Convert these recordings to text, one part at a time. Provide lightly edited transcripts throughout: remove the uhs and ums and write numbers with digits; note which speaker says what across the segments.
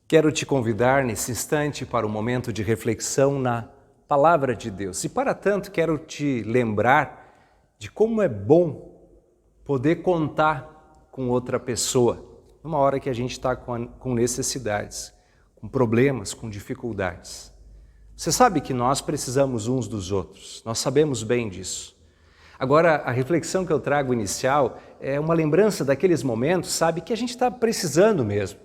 Speaker 1: Quero te convidar nesse instante para um momento de reflexão na Palavra de Deus. E para tanto, quero te lembrar de como é bom poder contar com outra pessoa, numa hora que a gente está com necessidades, com problemas, com dificuldades. Você sabe que nós precisamos uns dos outros, nós sabemos bem disso. Agora, a reflexão que eu trago inicial é uma lembrança daqueles momentos, sabe, que a gente está precisando mesmo.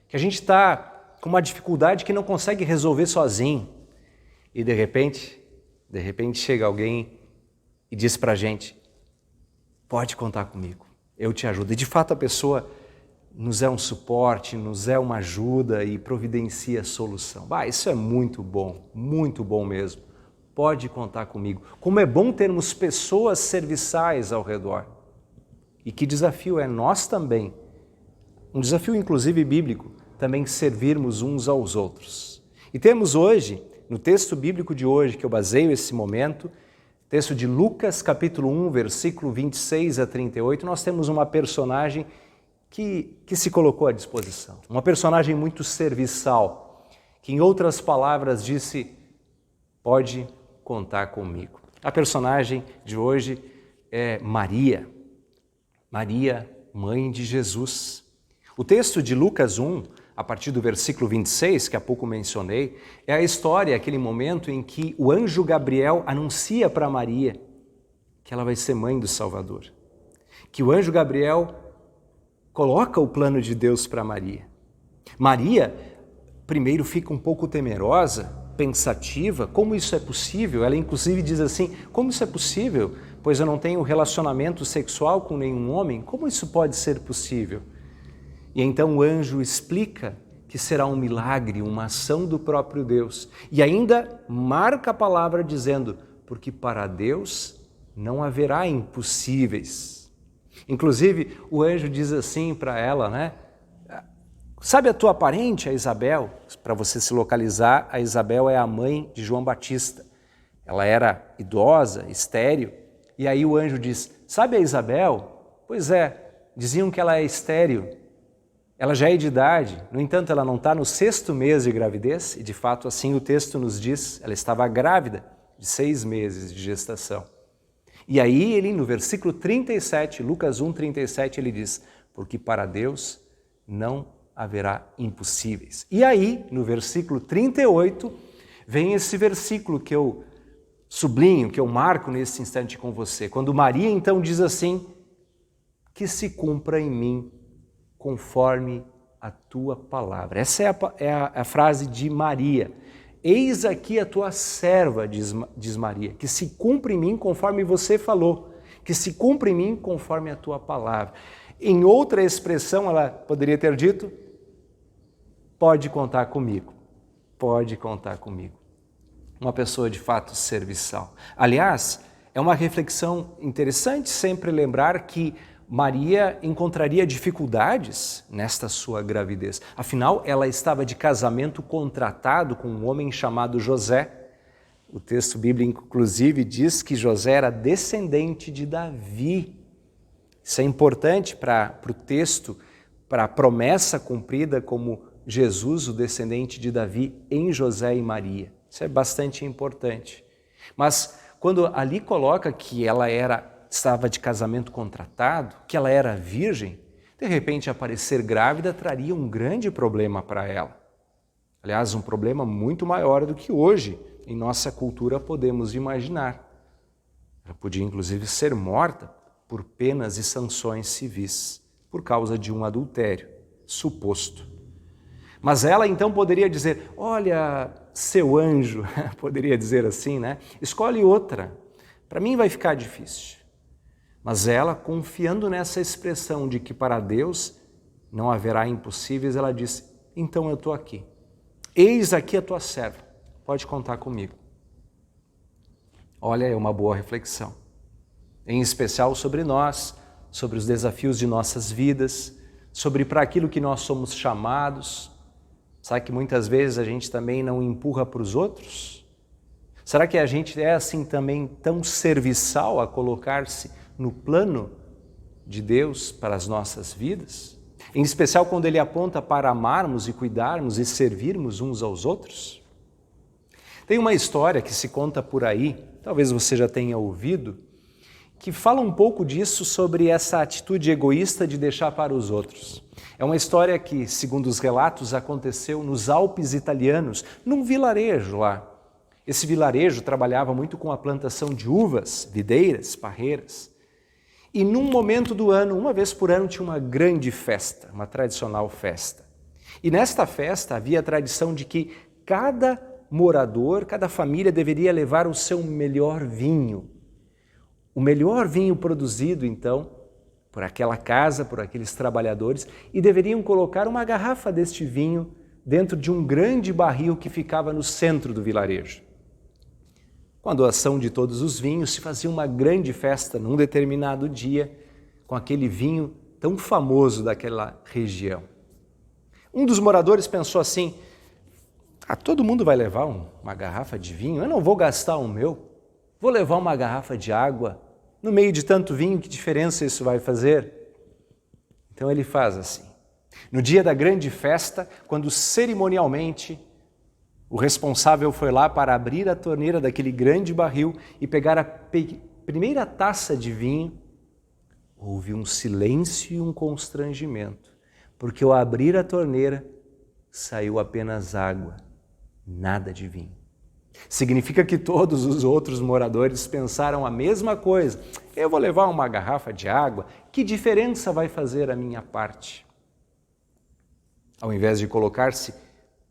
Speaker 1: Que a gente está com uma dificuldade que não consegue resolver sozinho. E de repente chega alguém e diz pra gente, pode contar comigo, eu te ajudo. E de fato a pessoa nos é um suporte, nos é uma ajuda e providencia a solução. Isso é muito bom mesmo. Pode contar comigo. Como é bom termos pessoas serviçais ao redor. E que desafio é nós também, um desafio inclusive bíblico, também servirmos uns aos outros. E temos hoje, no texto bíblico de hoje, que eu baseio esse momento, texto de Lucas, capítulo 1, versículo 26 a 38, nós temos uma personagem que se colocou à disposição. Uma personagem muito serviçal, que em outras palavras disse, pode contar comigo. A personagem de hoje é Maria. Maria, mãe de Jesus. O texto de Lucas 1, a partir do versículo 26, que há pouco mencionei, é a história, aquele momento em que o anjo Gabriel anuncia para Maria que ela vai ser mãe do Salvador. Que o anjo Gabriel coloca o plano de Deus para Maria. Maria, primeiro, fica um pouco temerosa, pensativa, como isso é possível? Ela inclusive diz assim, como isso é possível? Pois eu não tenho relacionamento sexual com nenhum homem, como isso pode ser possível? E então o anjo explica que será um milagre, uma ação do próprio Deus. E ainda marca a palavra dizendo, porque para Deus não haverá impossíveis. Inclusive o anjo diz assim para ela, sabe a tua parente, a Isabel? Para você se localizar, a Isabel é a mãe de João Batista. Ela era idosa, estéril. E aí o anjo diz, sabe a Isabel? Pois é, diziam que ela é estéril. Ela já é de idade, no entanto, ela não está no 6º mês de gravidez, e de fato assim o texto nos diz, ela estava grávida de 6 meses de gestação. E aí ele, no versículo 37, Lucas 1, 37, ele diz, porque para Deus não haverá impossíveis. E aí, no versículo 38, vem esse versículo que eu sublinho, que eu marco nesse instante com você. Quando Maria então diz assim, que se cumpra em mim conforme a tua palavra. Essa é a frase de Maria. Eis aqui a tua serva, diz Maria, que se cumpra em mim conforme você falou, que se cumpra em mim conforme a tua palavra. Em outra expressão, ela poderia ter dito, pode contar comigo, pode contar comigo. Uma pessoa de fato serviçal. Aliás, é uma reflexão interessante sempre lembrar que Maria encontraria dificuldades nesta sua gravidez. Afinal, ela estava de casamento contratado com um homem chamado José. O texto bíblico, inclusive, diz que José era descendente de Davi. Isso é importante para o texto, para a promessa cumprida como Jesus, o descendente de Davi, em José e Maria. Isso é bastante importante. Mas quando ali coloca que ela estava de casamento contratado, que ela era virgem, de repente aparecer grávida traria um grande problema para ela. Aliás, um problema muito maior do que hoje, em nossa cultura, podemos imaginar. Ela podia, inclusive, ser morta por penas e sanções civis, por causa de um adultério suposto. Mas ela então poderia dizer, olha, seu anjo, poderia dizer assim, escolhe outra, para mim vai ficar difícil. Mas ela, confiando nessa expressão de que para Deus não haverá impossíveis, ela disse, então eu estou aqui. Eis aqui a tua serva, pode contar comigo. Olha, é uma boa reflexão. Em especial sobre nós, sobre os desafios de nossas vidas, sobre para aquilo que nós somos chamados. Sabe que muitas vezes a gente também não empurra para os outros? Será que a gente é assim também tão serviçal a colocar-se no plano de Deus para as nossas vidas? Em especial quando ele aponta para amarmos e cuidarmos e servirmos uns aos outros? Tem uma história que se conta por aí, talvez você já tenha ouvido, que fala um pouco disso, sobre essa atitude egoísta de deixar para os outros. É uma história que, segundo os relatos, aconteceu nos Alpes italianos, num vilarejo lá. Esse vilarejo trabalhava muito com a plantação de uvas, videiras, parreiras. E num momento do ano, uma vez por ano, tinha uma grande festa, uma tradicional festa. E nesta festa havia a tradição de que cada morador, cada família deveria levar o seu melhor vinho. O melhor vinho produzido, então, por aquela casa, por aqueles trabalhadores, e deveriam colocar uma garrafa deste vinho dentro de um grande barril que ficava no centro do vilarejo. Com a doação de todos os vinhos, se fazia uma grande festa num determinado dia, com aquele vinho tão famoso daquela região. Um dos moradores pensou assim: todo mundo vai levar uma garrafa de vinho, eu não vou gastar o meu, vou levar uma garrafa de água. No meio de tanto vinho, que diferença isso vai fazer? Então ele faz assim. No dia da grande festa, quando cerimonialmente o responsável foi lá para abrir a torneira daquele grande barril e pegar a primeira taça de vinho, houve um silêncio e um constrangimento, porque ao abrir a torneira saiu apenas água, nada de vinho. Significa que todos os outros moradores pensaram a mesma coisa. Eu vou levar uma garrafa de água, que diferença vai fazer a minha parte? Ao invés de colocar-se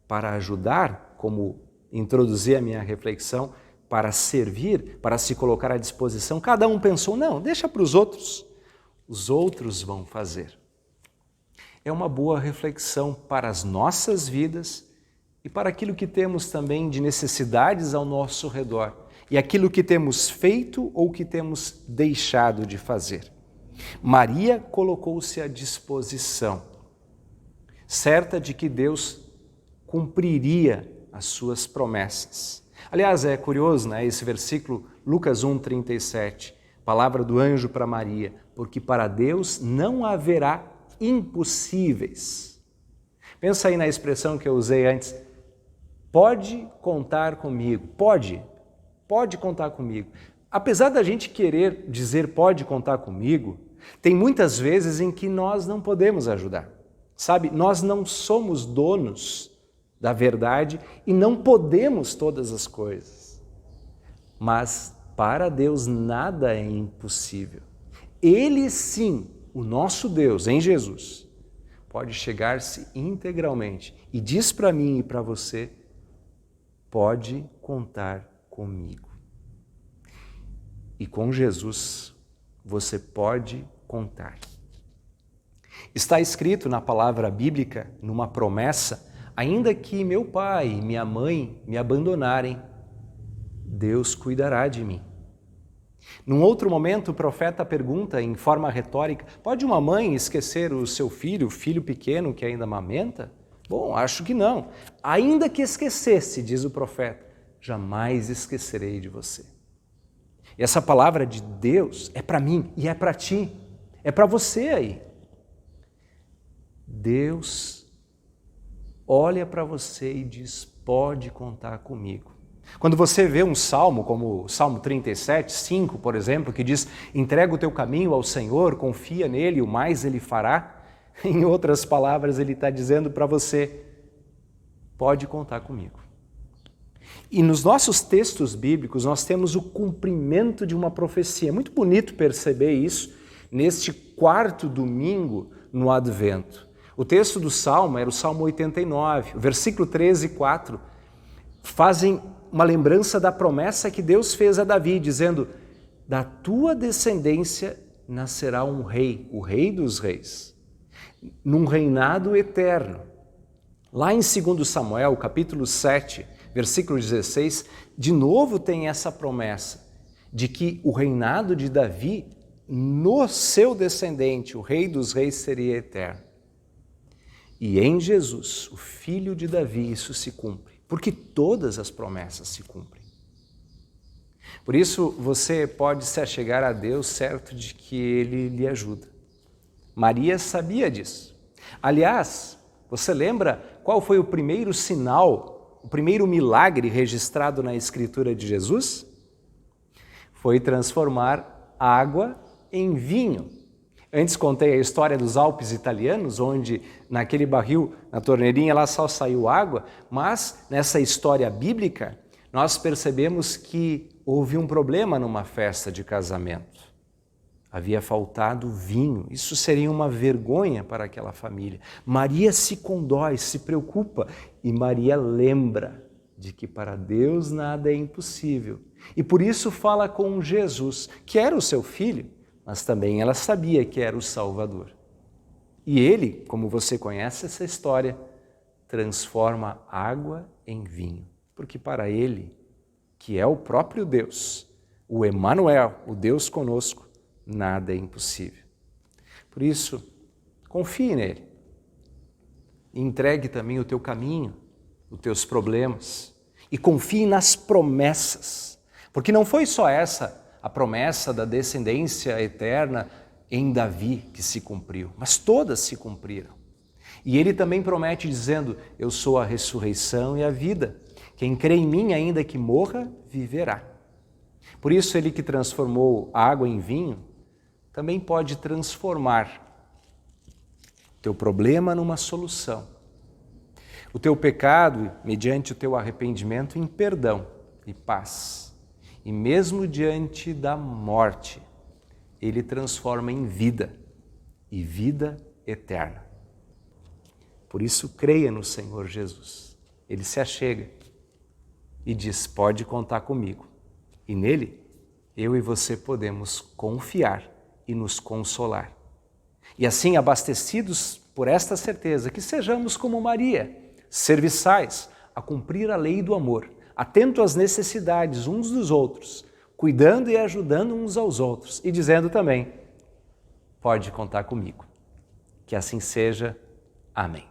Speaker 1: para ajudar, como introduzi a minha reflexão, para servir, para se colocar à disposição, cada um pensou: não, deixa para os outros vão fazer. É uma boa reflexão para as nossas vidas e para aquilo que temos também de necessidades ao nosso redor, e aquilo que temos feito ou que temos deixado de fazer. Maria colocou-se à disposição, certa de que Deus cumpriria as suas promessas. Aliás, é curioso, esse versículo, Lucas 1:37, palavra do anjo para Maria: porque para Deus não haverá impossíveis. Pensa aí na expressão que eu usei antes: pode contar comigo, pode contar comigo. Apesar da gente querer dizer pode contar comigo, tem muitas vezes em que nós não podemos ajudar. Sabe, nós não somos donos da verdade e não podemos todas as coisas. Mas para Deus nada é impossível. Ele sim, o nosso Deus, em Jesus, pode chegar-se integralmente e diz para mim e para você: pode contar comigo. E com Jesus você pode contar. Está escrito na palavra bíblica, numa promessa: ainda que meu pai e minha mãe me abandonarem, Deus cuidará de mim. Num outro momento, o profeta pergunta em forma retórica: pode uma mãe esquecer o seu filho, o filho pequeno que ainda amamenta? Bom, acho que não. Ainda que esquecesse, diz o profeta, jamais esquecerei de você. E essa palavra de Deus é para mim e é para ti, é para você aí. Deus olha para você e diz: pode contar comigo. Quando você vê um salmo, como o Salmo 37, 5, por exemplo, que diz: entrega o teu caminho ao Senhor, confia nele, o mais ele fará. Em outras palavras, ele está dizendo para você: pode contar comigo. E nos nossos textos bíblicos, nós temos o cumprimento de uma profecia. É muito bonito perceber isso neste quarto domingo no Advento. O texto do Salmo era o Salmo 89, o versículo 13 e 4, fazem uma lembrança da promessa que Deus fez a Davi, dizendo: da tua descendência nascerá um rei, o Rei dos Reis, num reinado eterno. Lá em 2 Samuel, capítulo 7, versículo 16, de novo tem essa promessa de que o reinado de Davi, no seu descendente, o Rei dos Reis, seria eterno. E em Jesus, o filho de Davi, isso se cumpre, porque todas as promessas se cumprem. Por isso, você pode se achegar a Deus certo de que Ele lhe ajuda. Maria sabia disso. Aliás, você lembra qual foi o primeiro sinal, o primeiro milagre registrado na Escritura de Jesus? Foi transformar água em vinho. Antes contei a história dos Alpes italianos, onde naquele barril, na torneirinha, lá só saiu água, mas nessa história bíblica, nós percebemos que houve um problema numa festa de casamento. Havia faltado vinho. Isso seria uma vergonha para aquela família. Maria se condói, se preocupa, e Maria lembra de que para Deus nada é impossível. E por isso fala com Jesus, que era o seu filho, mas também ela sabia que era o Salvador. E ele, como você conhece essa história, transforma água em vinho, porque para ele, que é o próprio Deus, o Emanuel, o Deus conosco, nada é impossível. Por isso, confie nele. E entregue também o teu caminho, os teus problemas, e confie nas promessas, porque não foi só essa a promessa da descendência eterna em Davi que se cumpriu, mas todas se cumpriram. E ele também promete dizendo, eu sou a ressurreição e a vida. Quem crê em mim, ainda que morra, viverá. Por isso, ele que transformou água em vinho, também pode transformar o teu problema numa solução. O teu pecado, mediante o teu arrependimento, em perdão e paz. E mesmo diante da morte, ele transforma em vida e vida eterna. Por isso, creia no Senhor Jesus. Ele se achega e diz, pode contar comigo. E nele, eu e você podemos confiar e nos consolar. E assim, abastecidos por esta certeza, que sejamos como Maria, serviçais a cumprir a lei do amor, atento às necessidades uns dos outros, cuidando e ajudando uns aos outros e dizendo também, pode contar comigo. Que assim seja. Amém.